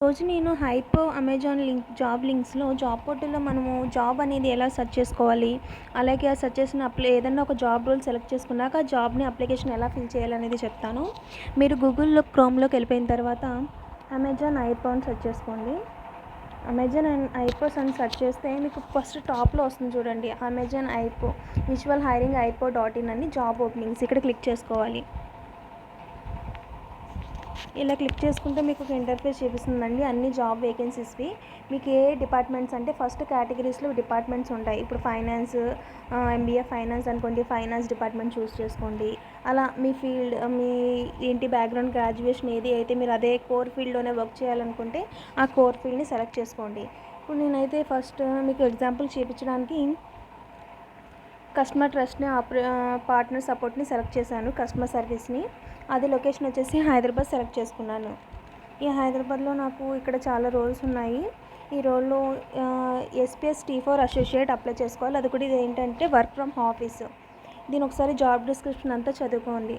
రోజు నేను hypo Amazon job లింక్స్లో job పోర్టల్లో మనము జాబ్ అనేది ఎలా సెర్చ్ చేసుకోవాలి, అలాగే ఆ సెర్చ్ చేసిన ఏదన్నా ఒక జాబ్ రోల్ సెలెక్ట్ చేసుకున్నాక ఆ జాబ్ని అప్లికేషన్ ఎలా ఫిల్ చేయాలనేది చెప్తాను. మీరు గూగుల్లో క్రోమ్లోకి వెళ్ళిపోయిన తర్వాత అమెజాన్ ఐపో అని సెర్చ్ చేసుకోండి. అమెజాన్ అండ్ ఐపోస్ అని సెర్చ్ చేస్తే మీకు ఫస్ట్ టాప్లో వస్తుంది చూడండి, అమెజాన్ ఐపో విజువల్ హైరింగ్ IPO.in అని జాబ్ ఓపెనింగ్స్ ఇక్కడ క్లిక్ చేసుకోవాలి. ఇలా క్లిక్ చేసుకుంటే మీకు ఒక ఇంటర్ఫేస్ చూపిస్తుందండి. అన్ని జాబ్ వేకెన్సీస్వి మీకు ఏ డిపార్ట్మెంట్స్ అంటే ఫస్ట్ కేటగిరీస్లో డిపార్ట్మెంట్స్ ఉంటాయి. ఇప్పుడు ఫైనాన్స్, MBA ఫైనాన్స్ అనుకోండి, ఫైనాన్స్ డిపార్ట్మెంట్ చూస్ చేసుకోండి. అలా మీ ఫీల్డ్, మీ ఏంటి బ్యాక్గ్రౌండ్, గ్రాడ్యుయేషన్ ఏది అయితే మీరు అదే కోర్ ఫీల్డ్లోనే వర్క్ చేయాలనుకుంటే ఆ కోర్ ఫీల్డ్ని సెలెక్ట్ చేసుకోండి. ఇప్పుడు నేనైతే ఫస్ట్ మీకు ఎగ్జాంపుల్ చూపించడానికి కస్టమర్ ట్రస్ట్ని పార్ట్నర్ సపోర్ట్ని సెలెక్ట్ చేశాను, కస్టమర్ సర్వీస్ని. అది లొకేషన్ వచ్చేసి హైదరాబాద్ సెలెక్ట్ చేసుకున్నాను. ఈ హైదరాబాద్లో నాకు ఇక్కడ చాలా రోల్స్ ఉన్నాయి. ఈ రోల్లో SPS T4 అసోసియేట్ అప్లై చేసుకోవాలి. అది కూడా ఇది ఏంటంటే వర్క్ ఫ్రమ్ ఆఫీస్. దీని ఒకసారి జాబ్ డిస్క్రిప్షన్ అంతా చదువుకోండి.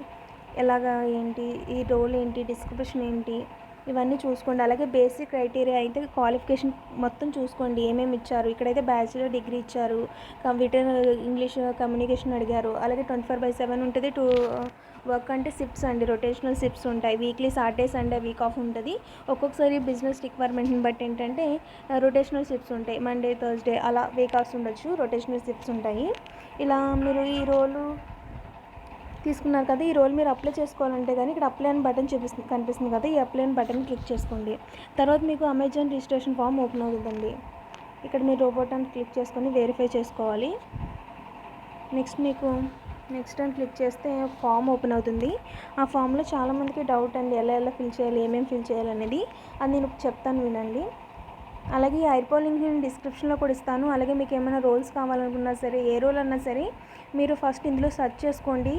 ఎలాగా ఏంటి, ఈ రోల్ ఏంటి, డిస్క్రిప్షన్ ఏంటి, ఇవన్నీ చూసుకోండి. అలాగే బేసిక్ క్రైటీరియా అయితే క్వాలిఫికేషన్ మొత్తం చూసుకోండి, ఏమేమి ఇచ్చారు. ఇక్కడైతే బ్యాచిలర్ డిగ్రీ ఇచ్చారు, కంప్యూటర్ ఇంగ్లీష్ కమ్యూనికేషన్ అడిగారు. అలాగే 24/7 ఉంటుంది. వర్క్ అంటే షిఫ్ట్స్ అండి, రొటేషనల్ షిఫ్ట్స్ ఉంటాయి. Weekly Saturday Sunday week off ఉంటుంది. ఒక్కొక్కసారి బిజినెస్ రిక్వైర్మెంట్ని బట్టి ఏంటంటే రొటేషనల్ షిఫ్ట్స్ ఉంటాయి. మండే థర్స్డే అలా వీక్ ఆఫ్స్ ఉండొచ్చు, రొటేషనల్ షిఫ్ట్స్ ఉంటాయి. ఇలా మీరు ఈ రోలు తీసుకున్నారు కదా, ఈ రోల్ మీరు అప్లై చేసుకోవాలంటే కానీ ఇక్కడ అప్లై అని బటన్ కనిపిస్తుంది కదా, ఈ అప్లై అని బటన్ క్లిక్ చేసుకోండి. తర్వాత మీకు అమెజాన్ రిజిస్ట్రేషన్ ఫామ్ ఓపెన్ అవుతుందండి. ఇక్కడ మీరు రోబోట్ అని క్లిక్ చేసుకొని వెరిఫై చేసుకోవాలి. నెక్స్ట్ అని క్లిక్ చేస్తే ఫామ్ ఓపెన్ అవుతుంది. ఆ ఫామ్లో చాలామందికి డౌట్ అండి, ఎలా ఫిల్ చేయాలి, ఏమేమి ఫిల్ చేయాలి అనేది. అది నేను చెప్తాను వినండి. అలాగే ఈ ఐపో లింక్ నేను డిస్క్రిప్షన్లో కూడా ఇస్తాను. అలాగే మీకు ఏమైనా రోల్స్ కావాలనుకున్నా సరే, ఏ రోల్ అన్నా సరే మీరు ఫస్ట్ ఇందులో సెర్చ్ చేసుకోండి.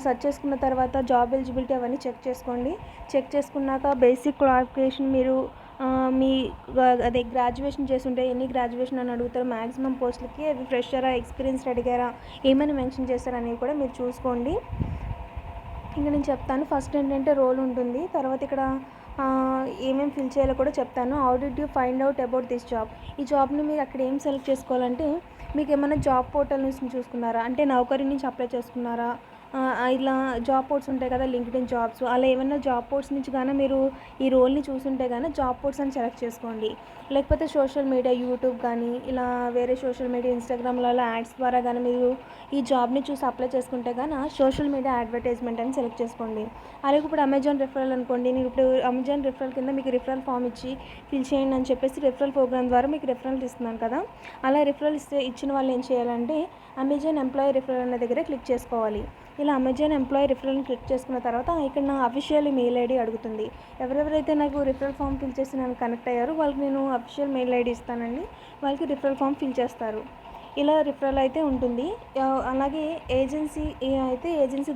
సెర్చ్ చేసుకున్న తర్వాత జాబ్ ఎలిజిబిలిటీ అవన్నీ చెక్ చేసుకోండి. చెక్ చేసుకున్నాక బేసిక్ క్వాలిఫికేషన్ మీరు మీ అదే గ్రాడ్యుయేషన్ చేస్తుంటే ఎన్ని గ్రాడ్యుయేషన్ అని అడుగుతారు. మ్యాక్సిమం పోస్టులకి అవి ఫ్రెషరా, ఎక్స్పీరియన్స్డ్ అడిగారా, ఏమైనా మెన్షన్ చేస్తారా అనేవి కూడా మీరు చూసుకోండి. ఇంకా నేను చెప్తాను. ఫస్ట్ ఏంటంటే రోల్ ఉంటుంది, తర్వాత ఇక్కడ ఏమేమి ఫిల్ చేయాలో కూడా చెప్తాను. How did you find out about this job. ఈ జాబ్ని మీరు అక్కడ ఏం సెలెక్ట్ చేసుకోవాలంటే మీకు ఏమైనా జాబ్ పోర్టల్ నుంచి చూసుకున్నారా, అంటే నౌకరీ నుంచి అప్లై చేసుకున్నారా, ఇలా జాబ్ పోర్ట్స్ ఉంటాయి కదా, లింక్డ్ఇన్ జాబ్స్, అలా ఏమైనా జాబ్ పోర్ట్స్ నుంచి కానీ మీరు ఈ రోల్ని చూసుంటే కానీ జాబ్ పోర్ట్స్ అని సెలెక్ట్ చేసుకోండి. లేకపోతే సోషల్ మీడియా, యూట్యూబ్ కానీ ఇలా వేరే సోషల్ మీడియా, ఇన్స్టాగ్రామ్లో యాడ్స్ ద్వారా కానీ మీరు ఈ జాబ్ని చూసి అప్లై చేసుకుంటే కానీ సోషల్ మీడియా అడ్వర్టైజ్మెంట్ అని సెలెక్ట్ చేసుకోండి. అలాగే ఇప్పుడు అమెజాన్ రిఫరల్ అనుకోండి, నేను ఇప్పుడు అమెజాన్ రిఫరల్ కింద మీకు రిఫరల్ ఫామ్ ఇచ్చి ఫిల్ చేయండి అని చెప్పేసి రిఫరల్ ప్రోగ్రామ్ ద్వారా మీకు రిఫరల్ ఇస్తున్నాను కదా. అలా రిఫరల్ ఇచ్చిన వాళ్ళు ఏం చేయాలంటే అమెజాన్ ఎంప్లాయీ రిఫరల్ అనే దగ్గర క్లిక్ చేసుకోవాలి. ఇలా అమెజాన్ ఎంప్లాయీ రిఫరల్ని క్లిక్ చేసుకున్న తర్వాత ఇక్కడ నా అఫీషియల్ మెయిల్ ఐడి అడుగుతుంది. ఎవరెవరైతే నాకు రిఫరల్ ఫామ్ ఫిల్ చేసి నన్ను కనెక్ట్ అయ్యారో వాళ్ళకి నేను అఫీషియల్ మెయిల్ ఐడి ఇస్తానండి, వాళ్ళకి రిఫరల్ ఫామ్ ఫిల్ చేస్తారు. ఇలా రిఫరల్ అయితే ఉంటుంది. అలాగే ఏజెన్సీ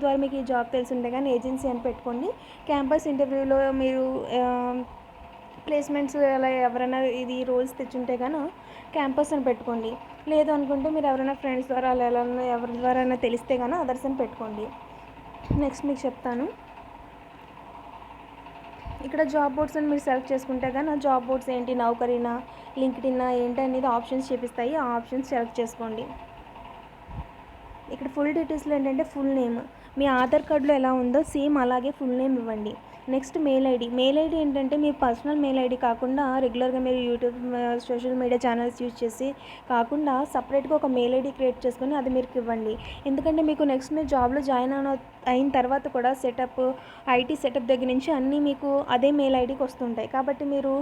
ద్వారా మీకు ఈ జాబ్ తెలుసుంటే కానీ ఏజెన్సీ అని పెట్టుకోండి. క్యాంపస్ ఇంటర్వ్యూలో మీరు ప్లేస్మెంట్స్ అలా ఎవరైనా ఇది రోల్స్ తెచ్చుంటే కానీ క్యాంపస్ అని పెట్టుకోండి. లేదు అనుకుంటే మీరు ఎవరైనా ఫ్రెండ్స్ ద్వారా అలా ఎవరి ద్వారా అయినా తెలిస్తే కానీ అదర్స్ అని పెట్టుకోండి. నెక్స్ట్ మీకు చెప్తాను. ఇక్కడ జాబ్ బోర్డ్స్ అని మీరు సెలెక్ట్ చేసుకుంటే కానీ ఆ జాబ్ బోర్డ్స్ ఏంటి, నౌకరీనా, లింక్డ్ఇన్నా ఏంటి అనేది ఆప్షన్స్ చూపిస్తాయి. ఆ ఆప్షన్స్ సెలెక్ట్ చేసుకోండి. ఇక్కడ ఫుల్ డీటెయిల్స్లో ఏంటంటే ఫుల్ నేమ్, మీ ఆధార్ కార్డులో ఎలా ఉందో సేమ్ అలాగే ఫుల్ నేమ్ ఇవ్వండి. నెక్స్ట్ మెయిల్ ఐడి ఏంటంటే మీ పర్సనల్ మెయిల్ ఐడి కాకుండా రెగ్యులర్గా మీరు YouTube, social media channels use చేసి కాకుండా సపరేట్గా ఒక మెయిల్ ఐడి క్రియేట్ చేసుకొని అది మీరు ఇవ్వండి. ఎందుకంటే మీకు నెక్స్ట్ మీరు జాబ్లో జాయిన్ అయిన తర్వాత కూడా ఐటీ సెటప్ దగ్గర నుంచి అన్నీ మీకు అదే మెయిల్ ఐడికి వస్తుంటాయి. కాబట్టి మీరు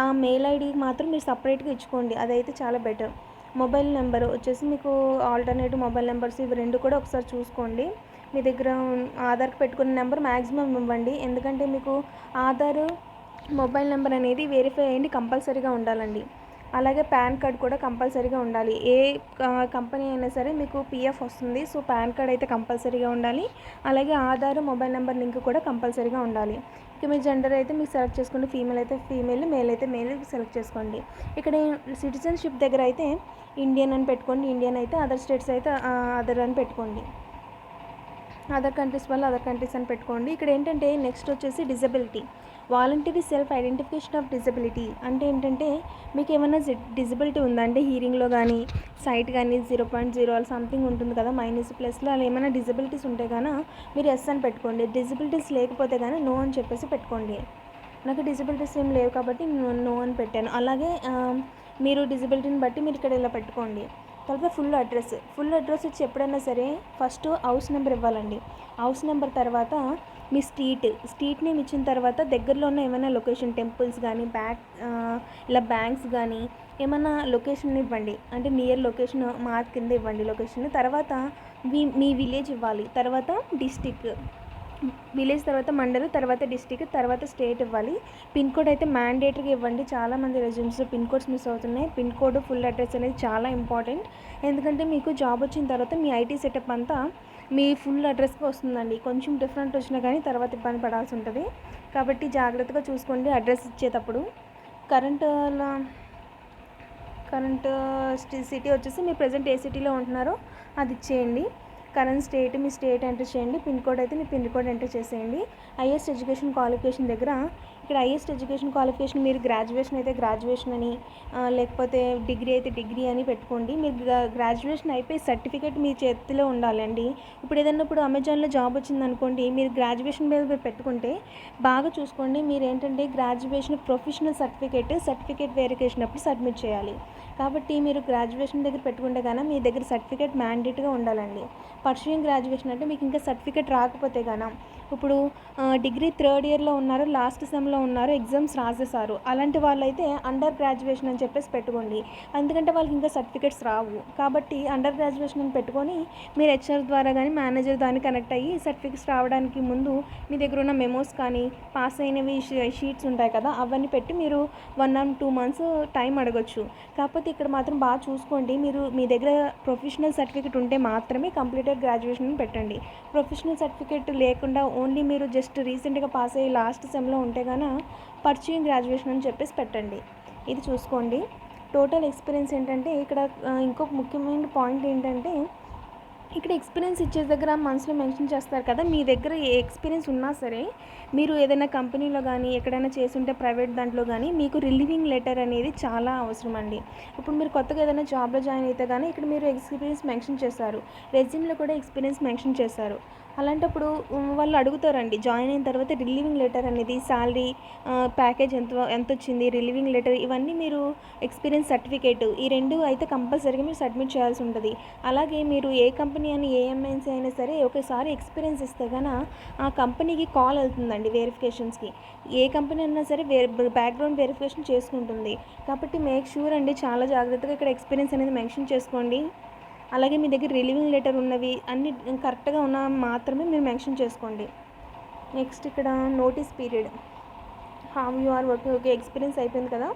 ఆ మెయిల్ ఐడికి మాత్రం మీరు సపరేట్గా ఇచ్చుకోండి, అదైతే చాలా బెటర్. మొబైల్ నెంబర్ వచ్చేసి మీకు ఆల్టర్నేటివ్ మొబైల్ నెంబర్స్ ఇవి రెండు కూడా ఒకసారి చూసుకోండి. మీ దగ్గర ఆధార్కి పెట్టుకున్న నెంబర్ మ్యాక్సిమం ఇవ్వండి, ఎందుకంటే మీకు ఆధార్ మొబైల్ నెంబర్ అనేది వెరిఫై అయ్యింది కంపల్సరీగా ఉండాలండి. అలాగే పాన్ కార్డ్ కూడా కంపల్సరీగా ఉండాలి. ఏ కంపెనీ అయినా సరే మీకు PF వస్తుంది, సో పాన్ కార్డ్ అయితే కంపల్సరీగా ఉండాలి. అలాగే ఆధార్ మొబైల్ నెంబర్ లింక్ కూడా కంపల్సరీగా ఉండాలి. ఇక మీ జెండర్ అయితే మీకు సెలెక్ట్ చేసుకోండి, ఫీమేల్ అయితే ఫీమేల్, మేల్ అయితే మేల్ సెలెక్ట్ చేసుకోండి. ఇక్కడ సిటిజన్షిప్ దగ్గర అయితే ఇండియన్ అని పెట్టుకోండి, ఇండియన్ అయితే అదర్ స్టేట్స్ అయితే అదర్ అని పెట్టుకోండి. అదర్ కంట్రీస్ వాళ్ళు అదర్ కంట్రీస్ అని పెట్టుకోండి. ఇక్కడ ఏంటంటే నెక్స్ట్ వచ్చేసి disability, voluntary self identification of disability అంటే ఏంటంటే మీకు ఏమైనా డిజబిలిటీ ఉందా అంటే హీరింగ్లో కానీ సైట్ కానీ 0.0 సంథింగ్ ఉంటుంది కదా మైనస్ ప్లస్లో, అలా ఏమైనా డిజబిలిటీస్ ఉంటే కానీ మీరు ఎస్ అని పెట్టుకోండి. డిజబిలిటీస్ లేకపోతే కానీ నో అని చెప్పేసి పెట్టుకోండి. నాకు డిజబిలిటీస్ ఏం లేవు కాబట్టి నేను నో అని పెట్టాను. అలాగే మీరు డిజబిలిటీని బట్టి మీరు ఇక్కడ ఇలా పెట్టుకోండి. తర్వాత ఫుల్ అడ్రస్ వచ్చి ఎప్పుడైనా సరే ఫస్ట్ హౌస్ నెంబర్ ఇవ్వాలండి. హౌస్ నెంబర్ తర్వాత మీ స్ట్రీట్ నేమ్ ఇచ్చిన తర్వాత దగ్గరలో ఉన్న ఏమైనా లొకేషన్ టెంపుల్స్ కానీ ఇలా బ్యాంక్స్ కానీ ఏమైనా లొకేషన్ ఇవ్వండి. అంటే నియర్ లొకేషన్ మార్క్ కింద ఇవ్వండి లొకేషన్. తర్వాత మీ విలేజ్ ఇవ్వాలి. తర్వాత విలేజ్ తర్వాత మండల్, తర్వాత డిస్టిక్, తర్వాత స్టేట్ ఇవ్వాలి. పిన్ కోడ్ అయితే మ్యాండేటరీగా ఇవ్వండి. చాలామంది రెజ్యూమ్స్లో పిన్ కోడ్స్ మిస్ అవుతున్నాయి. పిన్ కోడ్ ఫుల్ అడ్రస్ అనేది చాలా ఇంపార్టెంట్. ఎందుకంటే మీకు జాబ్ వచ్చిన తర్వాత మీ ఐటీ సెటప్ అంతా మీ ఫుల్ అడ్రస్కి వస్తుందండి. కొంచెం డిఫరెంట్ వచ్చినా కానీ తర్వాత ఇబ్బంది పడాల్సి ఉంటుంది. కాబట్టి జాగ్రత్తగా చూసుకోండి అడ్రస్ ఇచ్చేటప్పుడు. కరెంట్ సిటీ వచ్చేసి మీరు ప్రజెంట్ ఏ సిటీలో ఉంటున్నారో అది ఇచ్చేయండి. కరెంట్ స్టేట్ మీ స్టేట్ ఎంటర్ చేయండి. పిన్ కోడ్ అయితే మీ పిన్ కోడ్ ఎంటర్ చేసేయండి. హైయెస్ట్ ఎడ్యుకేషన్ క్వాలిఫికేషన్ దగ్గర ఇక్కడ హైయెస్ట్ ఎడ్యుకేషన్ క్వాలిఫికేషన్ మీరు గ్రాడ్యుయేషన్ అయితే గ్రాడ్యుయేషన్ అని, లేకపోతే డిగ్రీ అయితే డిగ్రీ అని పెట్టుకోండి. మీరు గ్రాడ్యుయేషన్ అయిపోయి సర్టిఫికేట్ మీ చేతిలో ఉండాలండి. ఇప్పుడు అమెజాన్లో జాబ్ వచ్చిందనుకోండి, మీరు గ్రాడ్యుయేషన్ మీద మీరు పెట్టుకుంటే బాగా చూసుకోండి. మీరు ఏంటంటే గ్రాడ్యుయేషన్ ప్రొఫెషనల్ సర్టిఫికేట్ వెరిఫికేషన్ అప్పుడు సబ్మిట్ చేయాలి. కాబట్టి మీరు గ్రాడ్యుయేషన్ దగ్గర పెట్టుకుంటే కానీ మీ దగ్గర సర్టిఫికేట్ మ్యాండేట్గా ఉండాలండి. పర్సూయింగ్ గ్రాడ్యుయేషన్ అంటే మీకు ఇంకా సర్టిఫికేట్ రాకపోతే కానీ ఇప్పుడు డిగ్రీ థర్డ్ ఇయర్లో ఉన్నారు, లాస్ట్ సెమ్లో ఉన్నారు, ఎగ్జామ్స్ రాసేసారు, అలాంటి వాళ్ళైతే అండర్ గ్రాడ్యుయేషన్ అని చెప్పేసి పెట్టుకోండి. ఎందుకంటే వాళ్ళకి ఇంకా సర్టిఫికేట్స్ రావు. కాబట్టి అండర్ గ్రాడ్యుయేషన్ అని పెట్టుకొని మీరు హెచ్ఆర్ ద్వారా కానీ మేనేజర్ దాన్ని కనెక్ట్ అయ్యి సర్టిఫికేట్స్ రావడానికి ముందు మీ దగ్గర ఉన్న మెమోస్ కానీ పాస్ అయినవి షీట్స్ ఉంటాయి కదా అవన్నీ పెట్టి మీరు 1 or 2 months టైం అడగొచ్చు. కాకపోతే ఇక్కడ మాత్రం బాగా చూసుకోండి. మీరు మీ దగ్గర ప్రొఫెషనల్ సర్టిఫికేట్ ఉంటే మాత్రమే కంప్లీటెడ్ గ్రాడ్యుయేషన్ పెట్టండి. ప్రొఫెషనల్ సర్టిఫికేట్ లేకుండా ఓన్లీ మీరు జస్ట్ రీసెంట్గా పాస్ అయ్యి లాస్ట్ సెమ్లో ఉంటే కానీ పర్సూయింగ్ గ్రాడ్యుయేషన్ అని చెప్పేసి పెట్టండి. ఇది చూసుకోండి. టోటల్ ఎక్స్పీరియన్స్ ఏంటంటే ఇక్కడ ఇంకొక ముఖ్యమైన పాయింట్ ఏంటంటే ఇక్కడ ఎక్స్పీరియన్స్ ఇచ్చే దగ్గర మనసులో మెన్షన్ చేస్తారు కదా, మీ దగ్గర ఏ ఎక్స్పీరియన్స్ ఉన్నా సరే మీరు ఏదైనా కంపెనీలో కానీ ఎక్కడైనా చేస్తుంటే ప్రైవేట్ దాంట్లో కానీ మీకు రిలీవింగ్ లెటర్ అనేది చాలా అవసరం అండి. ఇప్పుడు మీరు కొత్తగా ఏదైనా జాబ్లో జాయిన్ అయితే కానీ ఇక్కడ మీరు ఎక్స్పీరియన్స్ మెన్షన్ చేస్తారు, రెజ్యూమ్లో కూడా ఎక్స్పీరియన్స్ మెన్షన్ చేస్తారు. అలాంటప్పుడు వాళ్ళు అడుగుతారండి జాయిన్ అయిన తర్వాత రిలీవింగ్ లెటర్ అనేది, శాలరీ ప్యాకేజ్ ఎంత వచ్చింది, రిలీవింగ్ లెటర్, ఇవన్నీ మీరు ఎక్స్పీరియన్స్ సర్టిఫికేట్ ఈ 2 అయితే కంపల్సరీగా మీరు సబ్మిట్ చేయాల్సి ఉంటుంది. అలాగే మీరు ఏ కంపెనీ అని ఏ ఎంఎన్సీ అయినా సరే ఒకసారి ఎక్స్పీరియన్స్ ఇస్తే కనుక ఆ కంపెనీకి కాల్ వెళ్తుందండి వెరిఫికేషన్స్కి. ఏ కంపెనీ అయినా సరే బ్యాక్గ్రౌండ్ వెరిఫికేషన్ చేసుకుంటుంది. కాబట్టి మేక్ షూర్ అండి చాలా జాగ్రత్తగా ఇక్కడ ఎక్స్పీరియన్స్ అనేది మెన్షన్ చేసుకోండి. అలాగే మీ దగ్గర రిలీవింగ్ లెటర్ ఉన్నవి అన్నీ కరెక్ట్గా ఉన్న మాత్రమే మీరు మెన్షన్ చేసుకోండి. నెక్స్ట్ ఇక్కడ notice period, how you are working. Okay, experience అయిపోయింది కదా.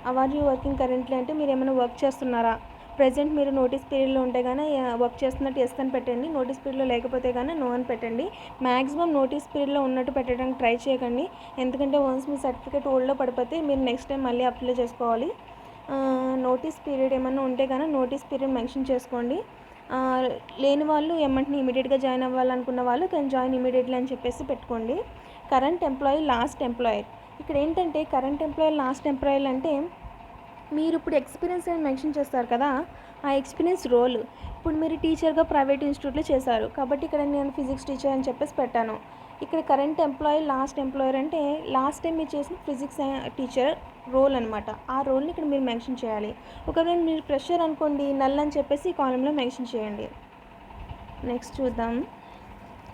ఆర్ యూ వర్కింగ్ కరెంట్లీ అంటే మీరు ఏమైనా వర్క్ చేస్తున్నారా, ప్రజెంట్ మీరు నోటీస్ పీరియడ్లో ఉంటే కానీ వర్క్ చేస్తున్నట్టు ఎస్ అని పెట్టండి. నోటీస్ పీరియడ్లో లేకపోతే కానీ నో అని పెట్టండి. మ్యాక్సిమం నోటీస్ పీరియడ్లో ఉన్నట్టు పెట్టడానికి ట్రై చేయకండి. ఎందుకంటే వన్స్ మీ సర్టిఫికేట్ ఓల్డ్లో పడిపోతే మీరు నెక్స్ట్ టైం మళ్ళీ అప్లై చేసుకోవాలి. నోటీస్ పీరియడ్ ఏమన్నా ఉంటే కానీ నోటీస్ పీరియడ్ మెన్షన్ చేసుకోండి. లేని వాళ్ళు ఏమంటే ఇమీడియట్గా జాయిన్ అవ్వాలనుకున్న వాళ్ళు కెన్ జాయిన్ ఇమీడియట్లీ అని చెప్పేసి పెట్టుకోండి. కరెంట్ ఎంప్లాయీ లాస్ట్ ఎంప్లాయర్, ఇక్కడ ఏంటంటే కరెంట్ ఎంప్లాయీ లాస్ట్ ఎంప్లాయర్ అంటే మీరు ఇప్పుడు ఎక్స్పీరియన్స్ అని మెన్షన్ చేస్తారు కదా, ఆ ఎక్స్పీరియన్స్ రోల్. ఇప్పుడు మీరు టీచర్గా ప్రైవేట్ ఇన్స్టిట్యూట్లో చేశారు కాబట్టి ఇక్కడ నేను ఫిజిక్స్ టీచర్ అని చెప్పేసి పెట్టాను. ఇక్కడ కరెంట్ ఎంప్లాయీ లాస్ట్ ఎంప్లాయర్ అంటే లాస్ట్ టైం మీరు చేసిన ఫిజిక్స్ టీచర్ రోల్ అనమాట. ఆ రోల్ని ఇక్కడ మీరు మెన్షన్ చేయాలి. ఒకవేళ మీరు ఫ్రెషర్ అనుకోండి నల్ అని చెప్పేసి ఈ కాలంలో మెన్షన్ చేయండి. నెక్స్ట్ చూద్దాం.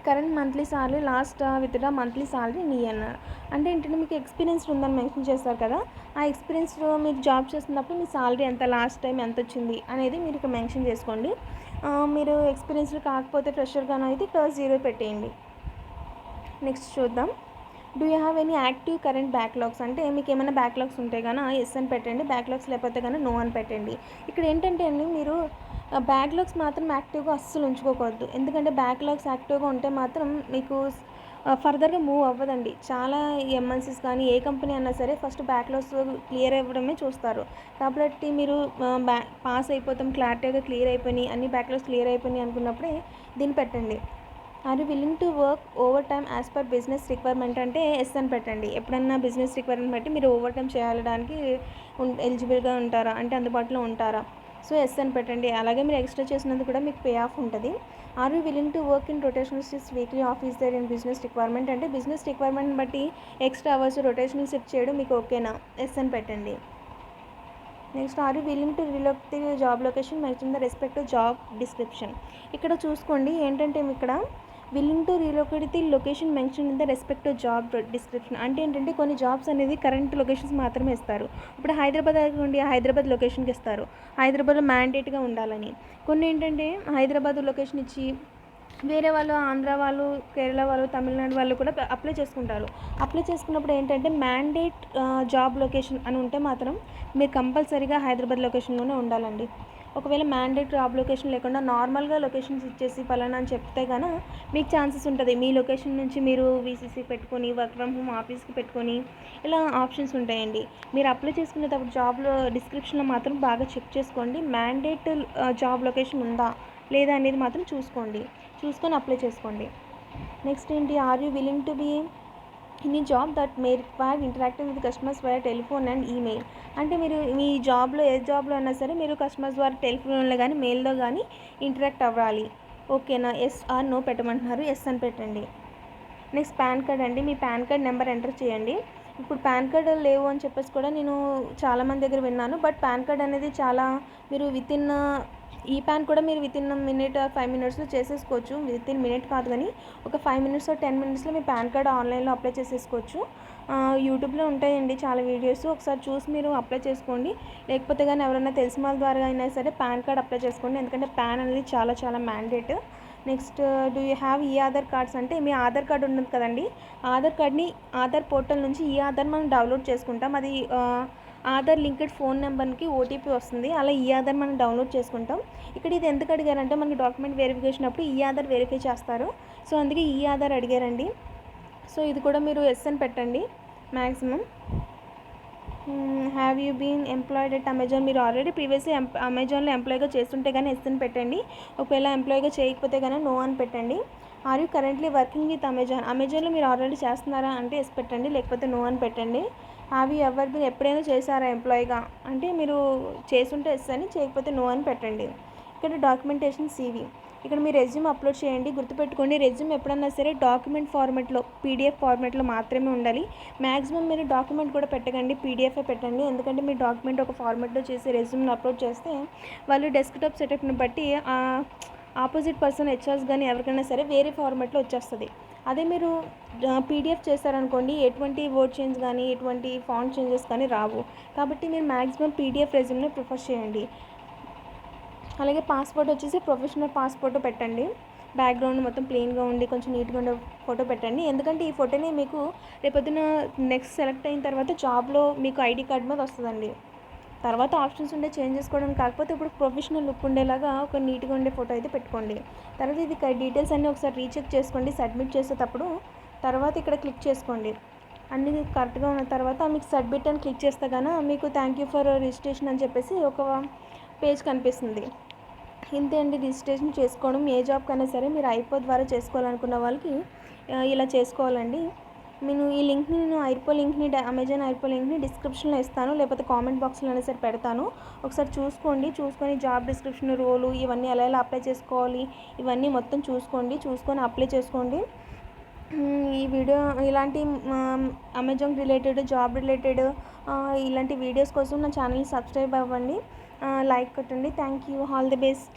Current monthly salary last withdraw monthly salary నీ అన్నారు అంటే ఏంటంటే మీకు ఎక్స్పీరియన్స్ ఉందని మెన్షన్ చేస్తారు కదా, ఆ ఎక్స్పీరియన్స్ మీరు జాబ్ చేస్తున్నప్పుడు మీ సాలరీ ఎంత, లాస్ట్ టైం ఎంత వచ్చింది అనేది మీరు ఇక్కడ మెన్షన్ చేసుకోండి. మీరు ఎక్స్పీరియన్స్లో కాకపోతే ఫ్రెషర్గానో అయితే ఇక్కడ 0 పెట్టేయండి. నెక్స్ట్ చూద్దాం. Do you have any active current backlogs అంటే మీకు ఏమైనా బ్యాక్లాగ్స్ ఉంటే కానీ ఎస్ అని పెట్టండి, బ్యాక్లాగ్స్ లేకపోతే కానీ నో అని పెట్టండి. ఇక్కడ ఏంటంటే అండి మీరు బ్యాక్లాగ్స్ మాత్రం యాక్టివ్గా అస్సలు ఉంచుకోకూడదు. ఎందుకంటే బ్యాక్లాగ్స్ యాక్టివ్గా ఉంటే మాత్రం మీకు ఫర్దర్గా మూవ్ అవ్వదండి. చాలా ఎంఎన్సీస్ కానీ ఏ కంపెనీ అయినా సరే ఫస్ట్ బ్యాక్లాగ్స్ క్లియర్ అవ్వడమే చూస్తారు. కాబట్టి మీరు పాస్ అయిపోతాం, క్లారిటీగా క్లియర్ అయిపోయినాయి, అన్ని బ్యాక్లాగ్స్ క్లియర్ అయిపోయినాయి అనుకున్నప్పుడే దీన్ని పెట్టండి. Are you willing to work over time as per business requirement అంటే ఎస్ అని పెట్టండి. ఎప్పుడన్నా బిజినెస్ రిక్వైర్మెంట్ బట్టి మీరు ఓవర్ టైమ్ చేయడానికి ఎలిజిబుల్గా ఉంటారా అంటే అందుబాటులో ఉంటారా? సో ఎస్ అని పెట్టండి. అలాగే మీరు ఎక్స్ట్రా చేసినందుకు కూడా మీకు పే ఆఫ్ ఉంటుంది. Are you willing to work in rotational shifts weekly offs there in business requirement అంటే బిజినెస్ రిక్వైర్మెంట్ బట్టి ఎక్స్ట్రా అవర్స్ రొటేషనల్ షిఫ్ట్ చేయడం మీకు ఓకేనా? ఎస్ అని పెట్టండి. Next are you willing to relocate the job location mention the respective job description. ఇక్కడ చూసుకోండి ఏంటంటే ఇక్కడ willing to relocate the location mention in the respective job description అంటే ఏంటంటే కొన్ని జాబ్స్ అనేది కరెంట్ లొకేషన్స్ మాత్రమే ఇస్తారు. ఇప్పుడు హైదరాబాద్ అనుకోండి, హైదరాబాద్ లొకేషన్కి ఇస్తారు, హైదరాబాద్లో మ్యాండేట్గా ఉండాలని. కొన్ని ఏంటంటే హైదరాబాద్ లొకేషన్ ఇచ్చి వేరే వాళ్ళు ఆంధ్ర వాళ్ళు, కేరళ వాళ్ళు, తమిళనాడు వాళ్ళు కూడా అప్లై చేసుకుంటారు. అప్లై చేసుకున్నప్పుడు ఏంటంటే మ్యాండేట్ జాబ్ లొకేషన్ అని ఉంటే మాత్రం మీరు కంపల్సరీగా హైదరాబాద్ లొకేషన్లోనే ఉండాలండి. ఒకవేళ మ్యాండేట్ జాబ్ లొకేషన్ లేకుండా నార్మల్గా లొకేషన్స్ ఇచ్చేసి పలానా అని చెప్తే కనుక మీకు ఛాన్సెస్ ఉంటుంది. మీ లొకేషన్ నుంచి మీరు వీసీసీ పెట్టుకొని వర్క్ ఫ్రమ్ హోమ్ ఆఫీస్కి పెట్టుకొని ఇలా ఆప్షన్స్ ఉంటాయండి. మీరు అప్లై చేసుకునేటప్పుడు జాబ్లో డిస్క్రిప్షన్లో మాత్రం బాగా చెక్ చేసుకోండి. మ్యాండేట్ జాబ్ లొకేషన్ ఉందా లేదా అనేది మాత్రం చూసుకొని అప్లై చేసుకోండి. నెక్స్ట్ ఏంటి, are you willing to be in ఈ job that may require interacting with customers via telephone and email అంటే మీరు మీ జాబ్లో ఏ జాబ్లో అయినా సరే మీరు కస్టమర్స్ ద్వారా టెలిఫోన్లో కానీ మెయిల్లో కానీ ఇంటరాక్ట్ అవ్వాలి. ఓకేనా? ఎస్ ఆర్ నో పెట్టమంటున్నారు. ఎస్ అని పెట్టండి. నెక్స్ట్ పాన్ కార్డ్ అండి. మీ పాన్ కార్డ్ నెంబర్ ఎంటర్ చేయండి. ఇప్పుడు పాన్ కార్డ్ లేవు అని చెప్పేసి కూడా నేను చాలామంది దగ్గర విన్నాను. బట్ పాన్ కార్డ్ అనేది చాలా మీరు ఈ పాన్ కూడా మీరు వితిన్ మినిట్ 5 మినిట్స్లో చేసేసుకోవచ్చు. వితిన్ మినిట్ కాదు కానీ ఒక 5 మినిట్స్ 10 మినిట్స్లో మీ పాన్ కార్డ్ ఆన్లైన్లో అప్లై చేసేసుకోవచ్చు. యూట్యూబ్లో ఉంటాయండి చాలా వీడియోస్, ఒకసారి చూసి మీరు అప్లై చేసుకోండి. లేకపోతే కానీ ఎవరైనా తెలిసిన వాళ్ళ ద్వారా అయినా సరే పాన్ కార్డ్ అప్లై చేసుకోండి. ఎందుకంటే పాన్ అనేది చాలా mandate. Next do you have ఈ ఆధార్ కార్డ్స్ అంటే మీ ఆధార్ కార్డు ఉన్నది కదండి, ఆధార్ కార్డ్ని ఆధార్ పోర్టల్ నుంచి ఈ ఆధార్ మనం డౌన్లోడ్ చేసుకుంటాం. అది ఆధార్ లింక్డ్ ఫోన్ నెంబర్కి ఓటీపీ వస్తుంది. అలా ఈ ఆధార్ మనం డౌన్లోడ్ చేసుకుంటాం. ఇక్కడ ఇది ఎందుకు అడిగారంటే మనకి డాక్యుమెంట్ వెరిఫికేషన్ అప్పుడు ఈ ఆధార్ వెరిఫై చేస్తారు. సో అందుకే ఈ ఆధార్ అడిగారండి. సో ఇది కూడా మీరు ఎస్ అని పెట్టండి maximum. Have you been employed at Amazon మీరు ఆల్రెడీ ప్రీవియస్లీ అమెజాన్లో ఎంప్లాయ్గా చేస్తుంటే కానీ ఎస్ అని పెట్టండి. ఒకవేళ ఎంప్లాయ్గా చేయకపోతే కానీ నో అని పెట్టండి. Are you currently working with అమెజాన్లో మీరు ఆల్రెడీ చేస్తున్నారా అంటే ఎస్ పెట్టండి, లేకపోతే నో అని పెట్టండి. హ్యావ్ యూ ఎవర్ బీన్ ఎప్పుడైనా చేశారా ఎంప్లాయ్గా అంటే మీరు చేస్తుంటే ఎస్ అని, చేయకపోతే నో అని పెట్టండి. ఇక్కడ డాక్యుమెంటేషన్ CV ఇక్కడ మీ రెజ్యూమ్ అప్లోడ్ చేయండి. గుర్తుపెట్టుకోండి రెజ్యూమ్ ఎప్పుడన్నా సరే డాక్యుమెంట్ ఫార్మాట్లో PDF ఫార్మాట్లో మాత్రమే ఉండాలి. మ్యాక్సిమం మీరు డాక్యుమెంట్ కూడా పెట్టకండి, PDF పెట్టండి. ఎందుకంటే మీ డాక్యుమెంట్ ఒక ఫార్మాట్లో చేసి రెజ్యూమ్ని అప్లోడ్ చేస్తే వాళ్ళు డెస్క్టాప్ సెటప్ని బట్టి ఆపోజిట్ పర్సన్ హెచ్ఆర్స్ కానీ ఎవరికైనా సరే వేరే ఫార్మాట్లో వచ్చేస్తుంది. అదే మీరు PDF చేస్తారనుకోండి ఎటువంటి వర్డ్ చేంజ్ కానీ ఎటువంటి ఫాంట్ చేంజెస్ కానీ రావు. కాబట్టి మీరు మ్యాక్సిమం PDF రెజ్యూమ్ని ప్రిఫర్ చేయండి. అలాగే పాస్పోర్ట్ వచ్చేసి ప్రొఫెషనల్ పాస్పోర్ట్ పెట్టండి. బ్యాక్గ్రౌండ్ మొత్తం ప్లెయిన్గా ఉండి కొంచెం నీట్గా ఉండే ఫోటో పెట్టండి. ఎందుకంటే ఈ ఫోటోనే మీకు రేపొద్దున నెక్స్ట్ సెలెక్ట్ అయిన తర్వాత జాబ్లో మీకు ID కార్డ్ మీద వస్తుందండి. తర్వాత ఆప్షన్స్ ఉండే చేంజ్ చేసుకోవడం, కాకపోతే ఇప్పుడు ప్రొఫెషనల్ లుక్ ఉండేలాగా ఒక నీట్గా ఉండే ఫోటో అయితే పెట్టుకోండి. తర్వాత ఇది డీటెయిల్స్ అన్నీ ఒకసారి రీచెక్ చేసుకోండి సబ్మిట్ చేసేటప్పుడు. తర్వాత ఇక్కడ క్లిక్ చేసుకోండి. అన్నీ కరెక్ట్గా ఉన్న తర్వాత మీకు సబ్మిట్ అని క్లిక్ చేస్తే కానీ మీకు థ్యాంక్ యూ ఫర్ రిజిస్ట్రేషన్ అని చెప్పేసి ఒక పేజ్ కనిపిస్తుంది. ఇంతే అండి రిజిస్ట్రేషన్ చేసుకోవడం. ఏ జాబ్కైనా సరే మీరు ఐపో ద్వారా చేసుకోవాలనుకున్న వాళ్ళకి ఇలా చేసుకోవాలండి. నేను ఈ లింక్ని అమెజాన్ ఐపో లింక్ని డిస్క్రిప్షన్లో ఇస్తాను, లేకపోతే కామెంట్ బాక్స్లో అయినా సరే పెడతాను. ఒకసారి చూసుకొని జాబ్ డిస్క్రిప్షన్ రోలు ఇవన్నీ ఎలా అప్లై చేసుకోవాలి ఇవన్నీ మొత్తం చూసుకొని అప్లై చేసుకోండి. ఈ వీడియో ఇలాంటి అమెజాన్ రిలేటెడ్ జాబ్ రిలేటెడ్ ఇలాంటి వీడియోస్ కోసం నా ఛానల్ని సబ్స్క్రైబ్ అవ్వండి, లైక్ కొట్టండి. Thank you, all the best.